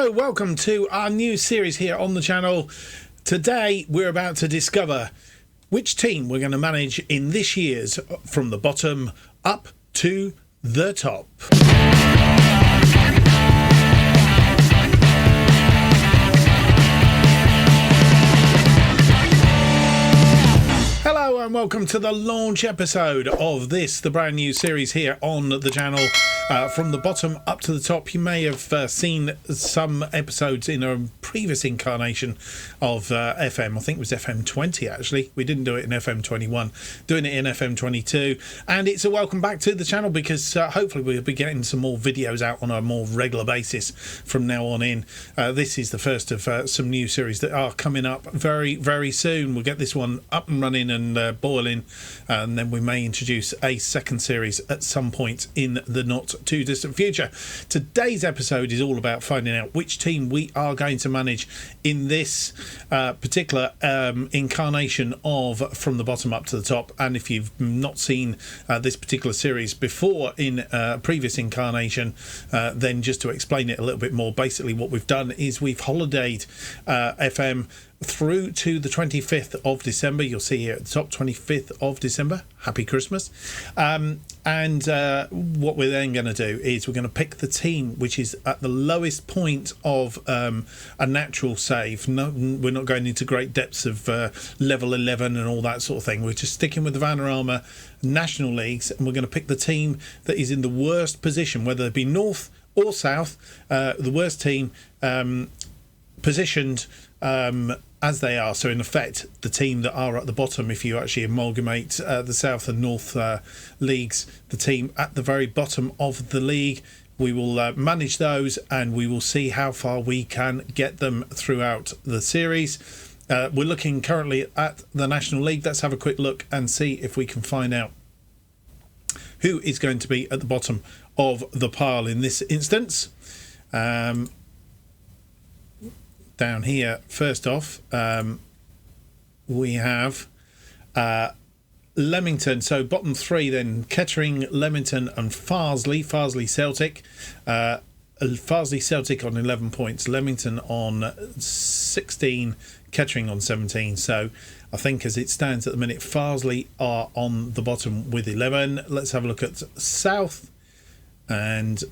Hello, welcome to our new series here on the channel. Today we're about to discover which team we're going to manage in this year's From the Bottom Up to the Top. Hello and welcome to the launch episode of this, the brand new series here on the channel. From the bottom up to the top. You may have seen some episodes in a previous incarnation of FM. I think it was FM20 actually. We didn't do it in FM21, doing it in FM22. And it's a welcome back to the channel because hopefully we'll be getting some more videos out on a more regular basis from now on in. This is the first of some new series that are coming up very, very soon. We'll get this one up and running and boiling, and then we may introduce a second series at some point in the not too distant future. Today's episode is all about finding out which team we are going to manage in this particular incarnation of From the Bottom Up to the Top. And if you've not seen this particular series before in previous incarnation, then just to explain it a little bit more, basically what we've done is we've holidayed FM through to the 25th of December. You'll see here at the top, 25th of December. Happy Christmas. And what we're then going to do is we're going to pick the team which is at the lowest point of a natural save. No, we're not going into great depths of level 11 and all that sort of thing. We're just sticking with the Vanarama National Leagues, and we're going to pick the team that is in the worst position, whether it be north or south, the worst team positioned as they are. So in effect, the team that are at the bottom, if you actually amalgamate the South and North leagues, the team at the very bottom of the league, we will manage those and we will see how far we can get them throughout the series. We're looking currently at the National League. Let's have a quick look and see if we can find out who is going to be at the bottom of the pile in this instance. Down here, first off, we have Leamington. So bottom three then, Kettering, Leamington and Farsley Celtic. Farsley Celtic on 11 points, Leamington on 16, Kettering on 17. So I think as it stands at the minute, Farsley are on the bottom with 11. Let's have a look at South. And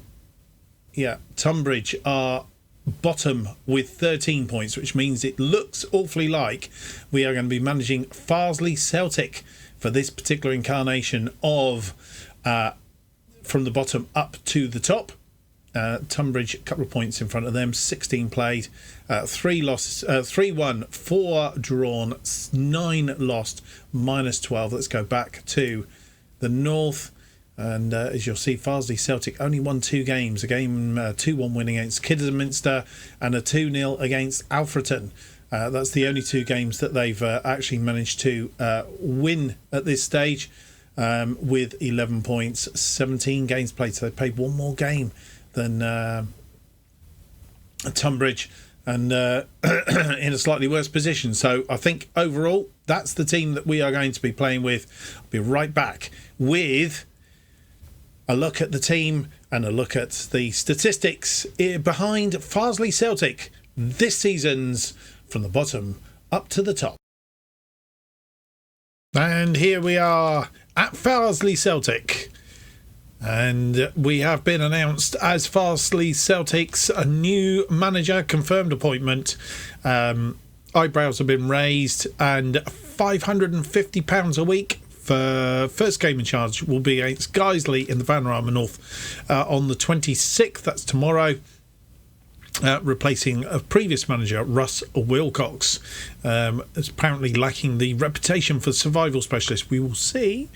yeah, Tunbridge are bottom with 13 points, which means it looks awfully like we are going to be managing Farsley Celtic for this particular incarnation of From the Bottom Up to the Top. Tunbridge, a couple of points in front of them, 16 played, 3 losses, 3 won, 4 drawn, 9 lost, minus 12. Let's go back to the north. And as you'll see, Farsley Celtic only won 2 games. A game 2-1 win against Kidderminster and a 2-0 against Alfreton. That's the only 2 games that they've actually managed to win at this stage, with 11 points, 17 games played. So they played 1 more game than Tunbridge, and in a slightly worse position. So I think overall, that's the team that we are going to be playing with. I'll be right back with a look at the team and a look at the statistics behind Farsley Celtic this season's From the Bottom Up to the Top. And here we are at Farsley Celtic, and we have been announced as Farsley Celtic's a new manager, confirmed appointment. Eyebrows have been raised, and £550 a week. First game in charge will be against Guiseley in the Vanarama North on the 26th. That's tomorrow. Replacing a previous manager, Russ Wilcox. Is apparently lacking the reputation for survival specialist. We will see.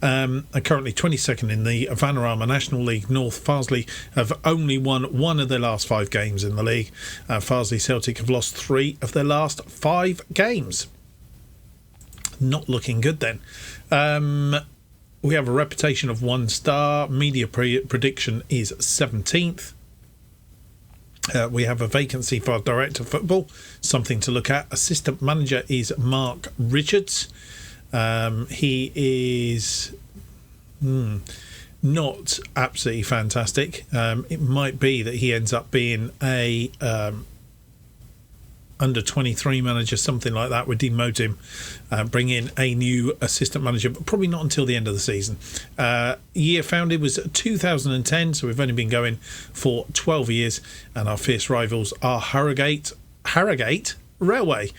Currently 22nd in the Vanarama National League North. Farsley have only won 1 of their last 5 games in the league. Farsley Celtic have lost 3 of their last 5 games. Not looking good then. We have a reputation of 1 star. Media prediction is 17th. We have a vacancy for director of football, something to look at. Assistant manager is Mark Richards. He is not absolutely fantastic. It might be that he ends up being a under 23 manager, something like that. We demote him, bring in a new assistant manager, but probably not until the end of the season. Year founded was 2010, so we've only been going for 12 years, and our fierce rivals are Harrogate Railway.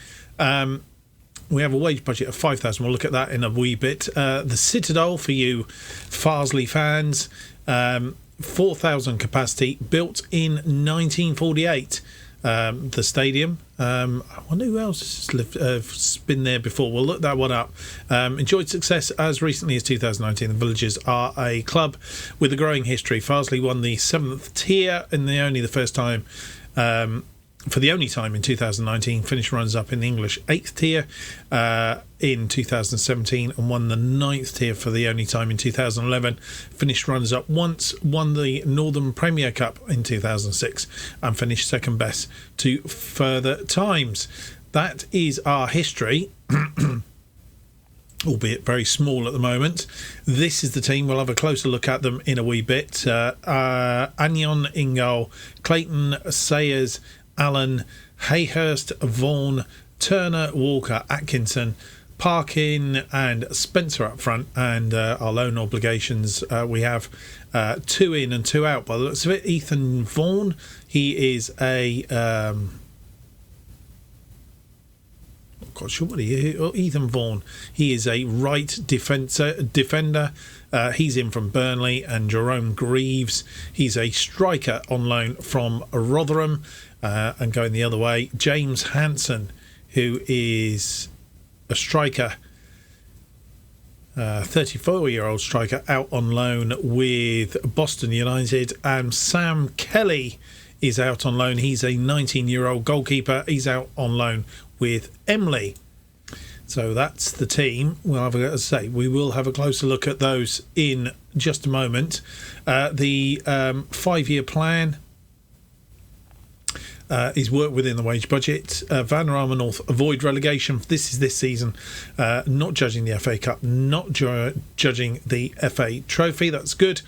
We have a wage budget of 5,000. We'll look at that in a wee bit. The Citadel, for you Farsley fans, 4,000 capacity, built in 1948. The stadium, I wonder who else has been there before. We'll look that one up. Enjoyed success as recently as 2019. The Villagers are a club with a growing history. Farsley won the 7th tier in the first time, for the only time in 2019. Finished runners up in the English 8th tier in 2017, and won the 9th tier for the only time in 2011. Finished runners up once, won the Northern Premier Cup in 2006, and finished second best to further times. That is our history. Albeit very small at the moment. This is the team. We'll have a closer look at them in a wee bit. Anion in goal, Clayton, Sayers, Allen, Hayhurst, Vaughan, Turner, Walker, Atkinson, Parkin and Spencer up front. And our loan obligations, we have 2 in and 2 out by the looks of it. Ethan Vaughan, he is a Ethan Vaughan, he is a right defender. He's in from Burnley. And Jerome Greaves, he's a striker on loan from Rotherham. And going the other way, James Hansen, who is a striker, 34-year-old striker, out on loan with Boston United. And Sam Kelly is out on loan. He's a 19-year-old goalkeeper. He's out on loan with Emley. So that's the team. We'll have we will have a closer look at those in just a moment. The 5-year plan is work within the wage budget. Vanarama North avoid relegation. This is this season. Not judging the FA Cup, not judging the FA Trophy. That's good.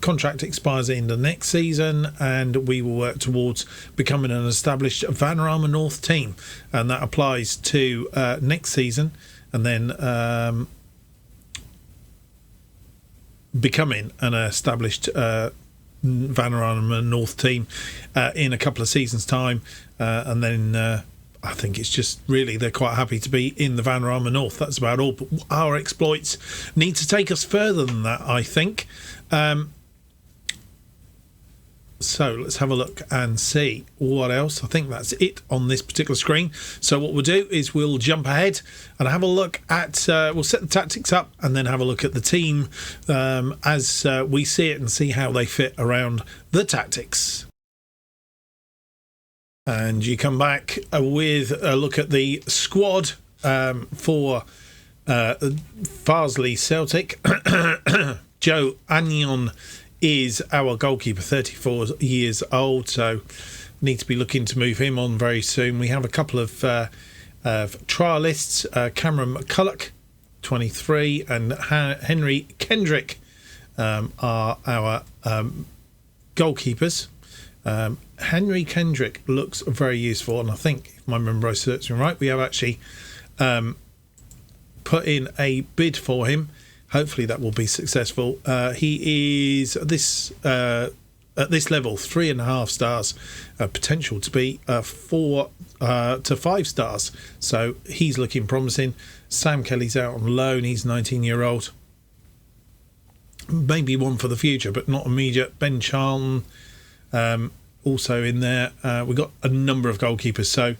Contract expires in the next season, and we will work towards becoming an established Vanarama North team, and that applies to next season, and then becoming an established Vanarama North team in a couple of seasons' time, and then I think it's just really they're quite happy to be in the Vanarama North. That's about all. But our exploits need to take us further than that, I think. So let's have a look and see what else. I think that's it on this particular screen. So what we'll do is we'll jump ahead and have a look at, we'll set the tactics up and then have a look at the team as we see it and see how they fit around the tactics. And you come back with a look at the squad for Farsley Celtic. Joe Anion is our goalkeeper, 34 years old, so need to be looking to move him on very soon. We have a couple of trialists, Cameron McCulloch, 23, and Henry Kendrick are our goalkeepers. Henry Kendrick looks very useful, and I think, if my memory serves me right, we have actually put in a bid for him. Hopefully that will be successful. He is at this level 3.5 stars, potential to be 4 to 5 stars. So he's looking promising. Sam Kelly's out on loan. He's 19-year-old. Maybe one for the future, but not immediate. Ben Charlton also in there. We've got a number of goalkeepers, so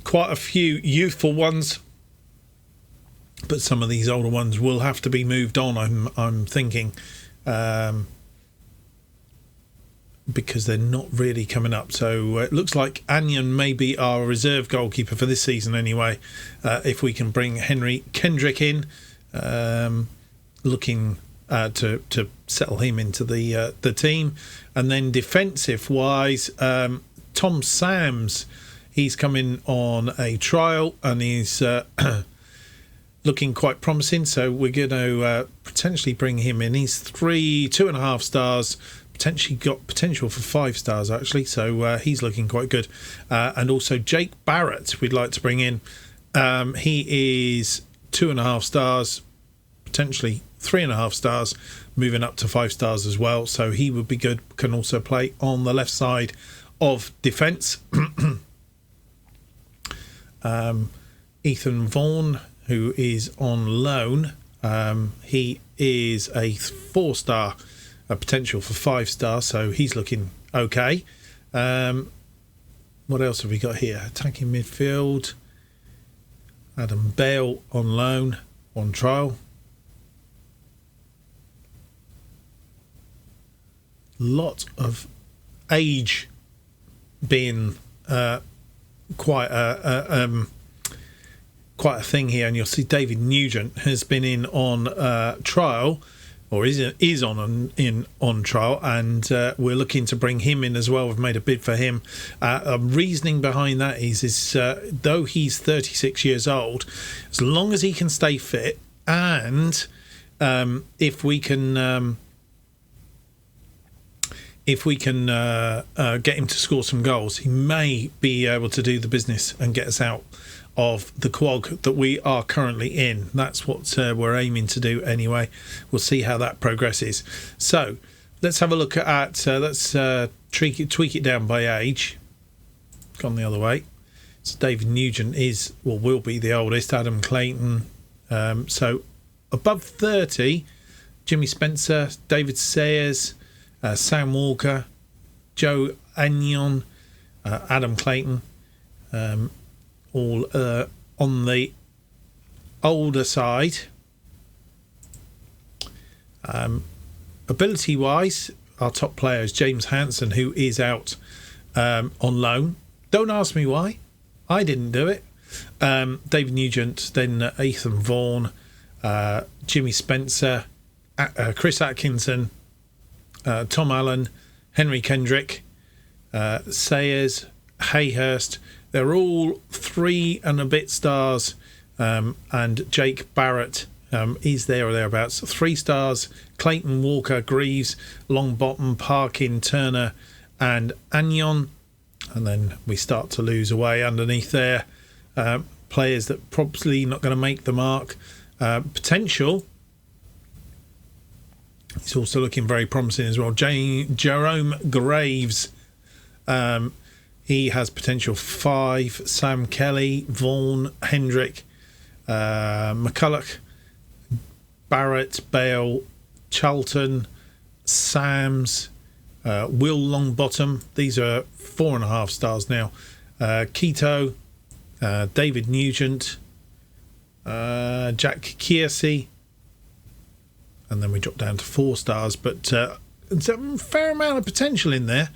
quite a few youthful ones. But some of these older ones will have to be moved on, I'm thinking, because they're not really coming up. So it looks like Anion may be our reserve goalkeeper for this season anyway, if we can bring Henry Kendrick in, looking to settle him into the team. And then defensive-wise, Tom Sams, he's coming on a trial, and he's... looking quite promising. So we're going to potentially bring him in. He's 2.5 stars. Potentially got potential for 5 stars actually. So he's looking quite good. And also Jake Barrett, we'd like to bring in. He is 2.5 stars, potentially 3.5 stars, moving up to 5 stars as well. So he would be good. Can also play on the left side of defence. Ethan Vaughan, who is on loan, he is a 4-star, a potential for 5 stars, so he's looking okay. What else have we got here? Attacking midfield, Adam Bale on loan, on trial. Lot of age being quite a thing here, and you'll see David Nugent has been in on trial, or is on trial, and we're looking to bring him in as well. We've made a bid for him. Reasoning behind that is though he's 36 years old, as long as he can stay fit, and if we can get him to score some goals, he may be able to do the business and get us out of the quag that we are currently in. That's what we're aiming to do anyway. We'll see how that progresses. So let's have a look at let's tweak it down by age. Gone the other way. So David Nugent will be the oldest. Adam Clayton, so above 30, Jimmy Spencer, David Sayers, Sam Walker, Joe Agnon, Adam Clayton, all on the older side. Ability wise, our top player is James Hansen, who is out on loan. Don't ask me why, I didn't do it. David Nugent, then Ethan Vaughan, Jimmy Spencer, Chris Atkinson, Tom Allen, Henry Kendrick, Sayers, Hayhurst. They're all 3 and a bit stars, and Jake Barrett is there or thereabouts. 3 stars. Clayton, Walker, Greaves, Longbottom, Parkin, Turner, and Agnon. And then we start to lose away underneath there. Players that probably not going to make the mark. Potential. He's also looking very promising as well. Jerome Graves. He has potential 5. Sam Kelly, Vaughan, Hendrick, McCulloch, Barrett, Bale, Charlton, Sams, Will Longbottom. These are 4.5 stars now. Keto, David Nugent, Jack Kiersey, and then we drop down to 4 stars. But there's a fair amount of potential in there.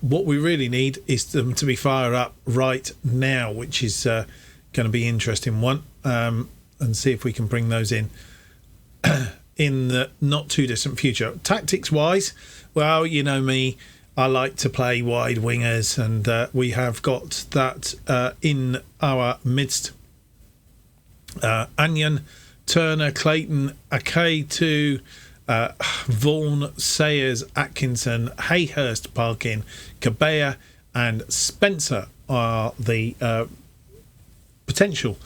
What we really need is them to be fired up right now, which is going to be an interesting one, and see if we can bring those in the not too distant future. Tactics wise, well, you know me, I like to play wide wingers, and we have got that in our midst. Agnon, Turner, Clayton, Akay2, Vaughan, Sayers, Atkinson, Hayhurst, Parkin, Cabea, and Spencer are the potential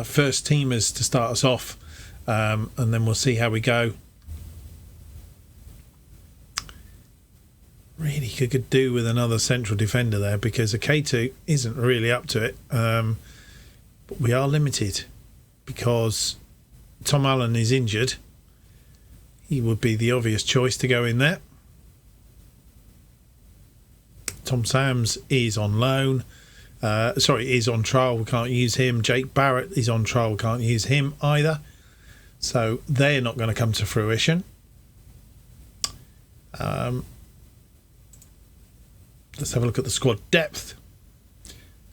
first teamers to start us off, and then we'll see how we go. Really could do with another central defender there, because a K2 isn't really up to it, but we are limited because Tom Allen is injured. He would be the obvious choice to go in there. Tom Sams is on loan. Is on trial. We can't use him. Jake Barrett is on trial. We can't use him either. So they're not going to come to fruition. Let's have a look at the squad depth.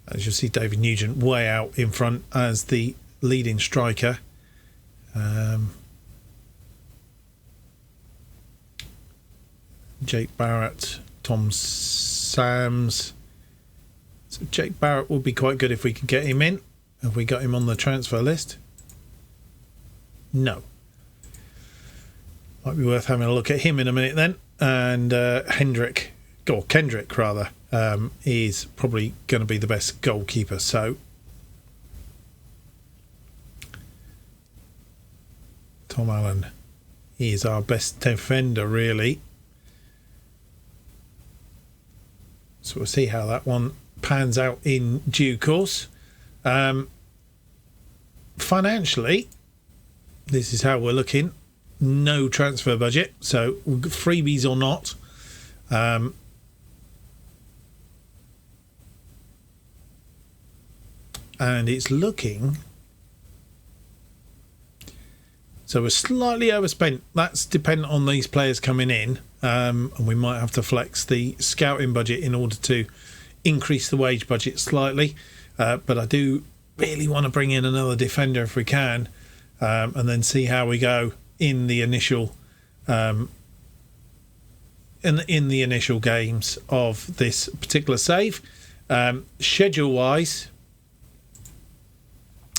As you'll see, David Nugent way out in front as the leading striker. Jake Barrett, Tom Sams. So Jake Barrett would be quite good if we could get him in, if we got him on the transfer list. No. Might be worth having a look at him in a minute then. And Kendrick, rather, is probably going to be the best goalkeeper. So Tom Allen is our best defender, really. So we'll see how that one pans out in due course. Financially, this is how we're looking. No transfer budget, so freebies or not. And it's looking... So we're slightly overspent. That's dependent on these players coming in. And we might have to flex the scouting budget in order to increase the wage budget slightly. But I do really want to bring in another defender if we can. And then see how we go in the initial in the initial games of this particular save. Schedule wise,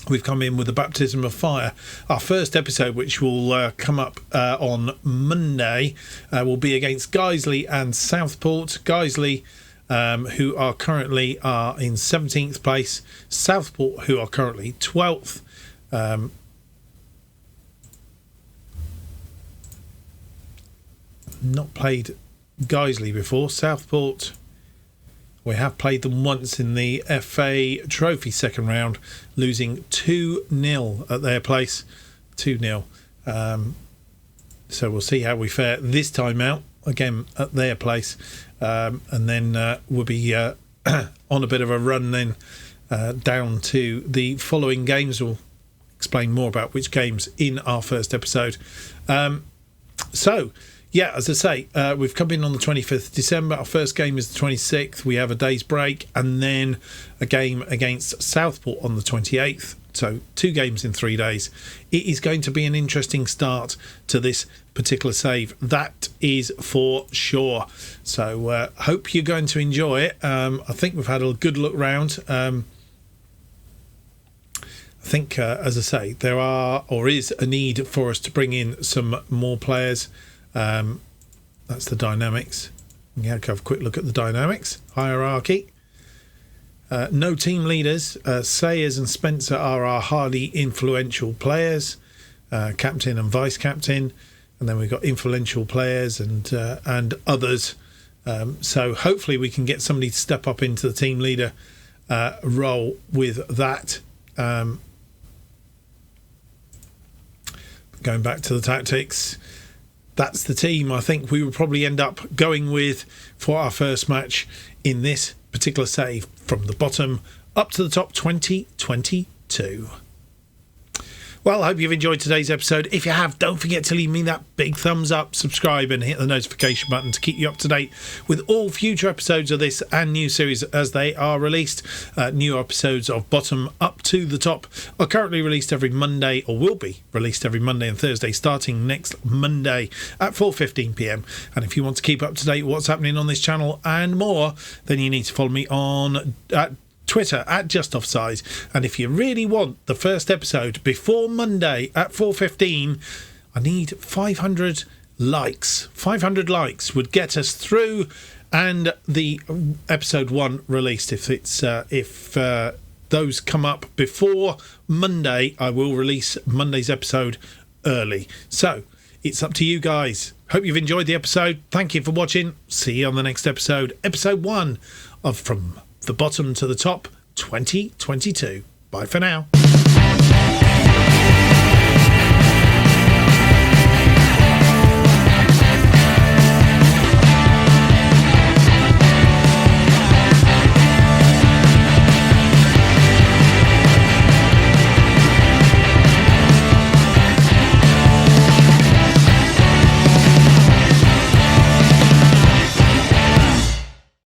we've come in with the baptism of fire. Our first episode, which will come up on Monday, will be against Guiseley and Southport. Guiseley, who are currently in 17th place, Southport, who are currently 12th. Not played Guiseley before. Southport, we have played them once in the FA Trophy second round, losing 2-0 at their place. 2-0. So we'll see how we fare this time out, again at their place. And then we'll be on a bit of a run then down to the following games. We'll explain more about which games in our first episode. Yeah, as I say, we've come in on the 25th of December. Our first game is the 26th. We have a day's break and then a game against Southport on the 28th. So 2 games in 3 days. It is going to be an interesting start to this particular save. That is for sure. So hope you're going to enjoy it. I think we've had a good look round. I think, as I say, there is a need for us to bring in some more players. That's the dynamics. Yeah, have a quick look at the dynamics. Hierarchy. No team leaders. Sayers and Spencer are our highly influential players. Captain and vice captain. And then we've got influential players and others. So hopefully we can get somebody to step up into the team leader role with that. Going back to the tactics. That's the team I think we will probably end up going with for our first match in this particular save from the bottom up to the top 2022. Well, I hope you've enjoyed today's episode. If you have, don't forget to leave me that big thumbs up, subscribe and hit the notification button to keep you up to date with all future episodes of this and new series as they are released. New episodes of Bottom Up to the Top are currently released every Monday, or will be released every Monday and Thursday, starting next Monday at 4:15 p.m. And if you want to keep up to date with what's happening on this channel and more, then you need to follow me on Twitter at JustOffside. And if you really want the first episode before Monday at 4:15, I need 500 likes. 500 likes would get us through and the episode 1 released. If those come up before Monday, I will release Monday's episode early. So it's up to you guys. Hope you've enjoyed the episode. Thank you for watching. See you on the next episode. Episode 1 of From the Bottom to the Top 2022. Bye for now.